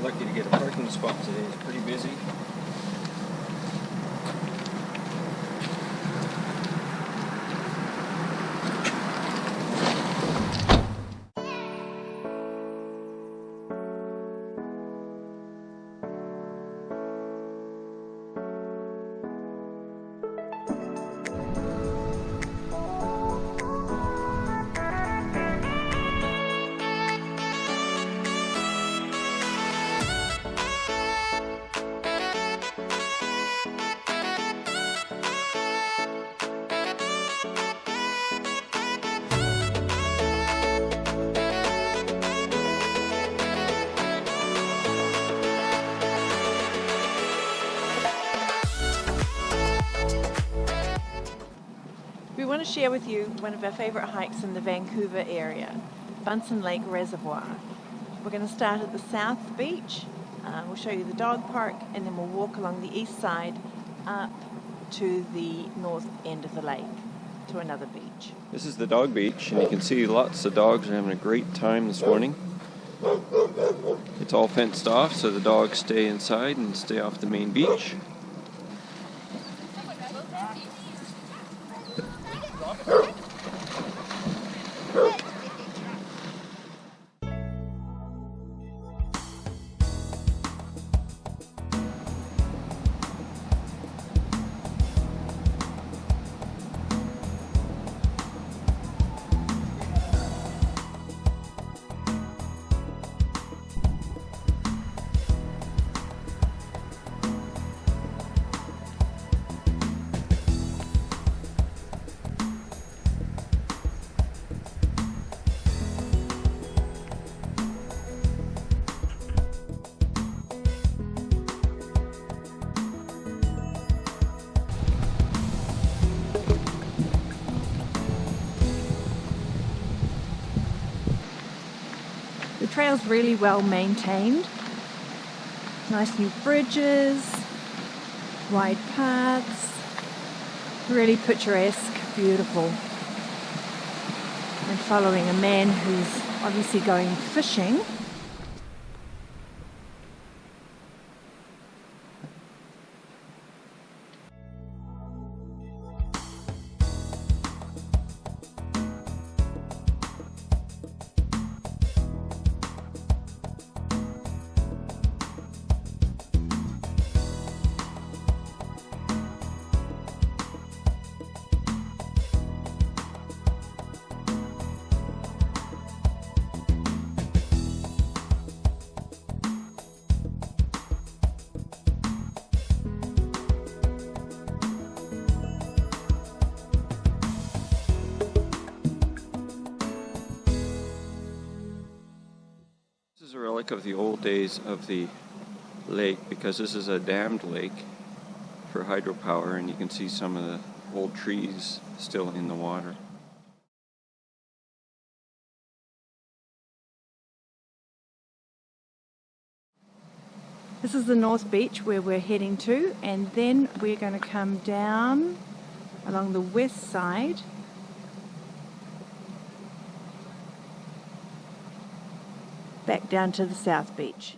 Lucky to get a parking spot today. It's pretty busy. We want to share with you one of our favourite hikes in the Vancouver area, Buntzen Lake Reservoir. We're going to start at the South Beach, we'll show you the dog park, and then we'll walk along the east side up to the north end of the lake to another beach. This is the dog beach, and you can see lots of dogs are having a great time this morning. It's all fenced off, so the dogs stay inside and stay off the main beach. The trail's really well maintained. Nice new bridges, wide paths, really picturesque, beautiful. And following a man who's obviously going fishing. This is a relic of the old days of the lake, because this is a dammed lake for hydropower, and you can see some of the old trees still in the water. This is the North Beach where we're heading to, and then we're going to come down along the west side back down to the South Beach.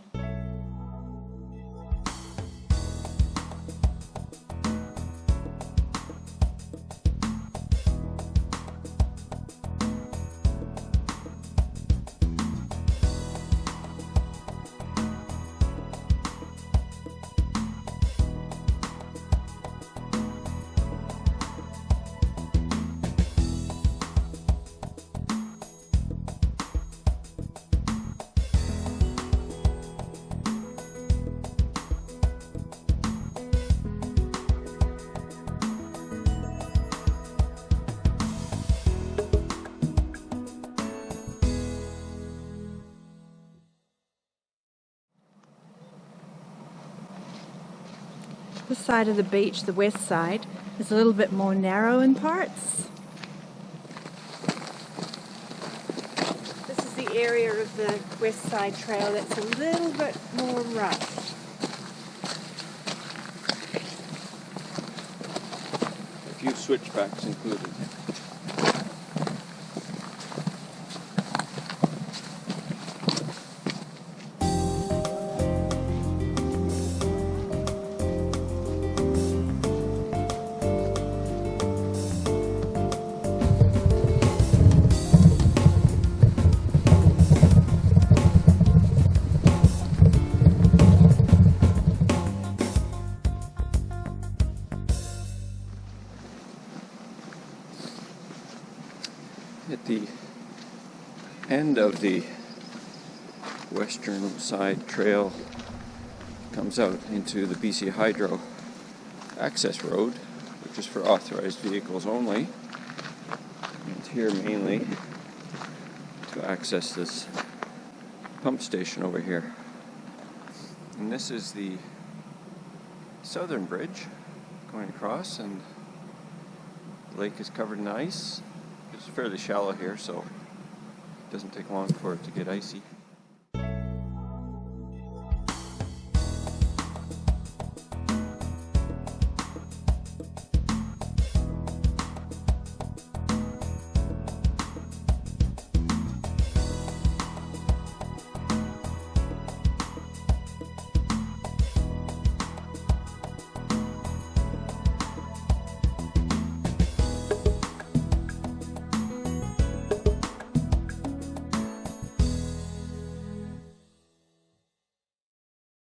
This side of the beach, the west side, is a little bit more narrow in parts. This is the area of the west side trail that's a little bit more rough. A few switchbacks included. end of the western side trail comes out into the BC Hydro access road, which is for authorized vehicles only. And here mainly to access this pump station over here. And this is the southern bridge going across, and the lake is covered in ice. It's fairly shallow here, so it doesn't take long for it to get icy.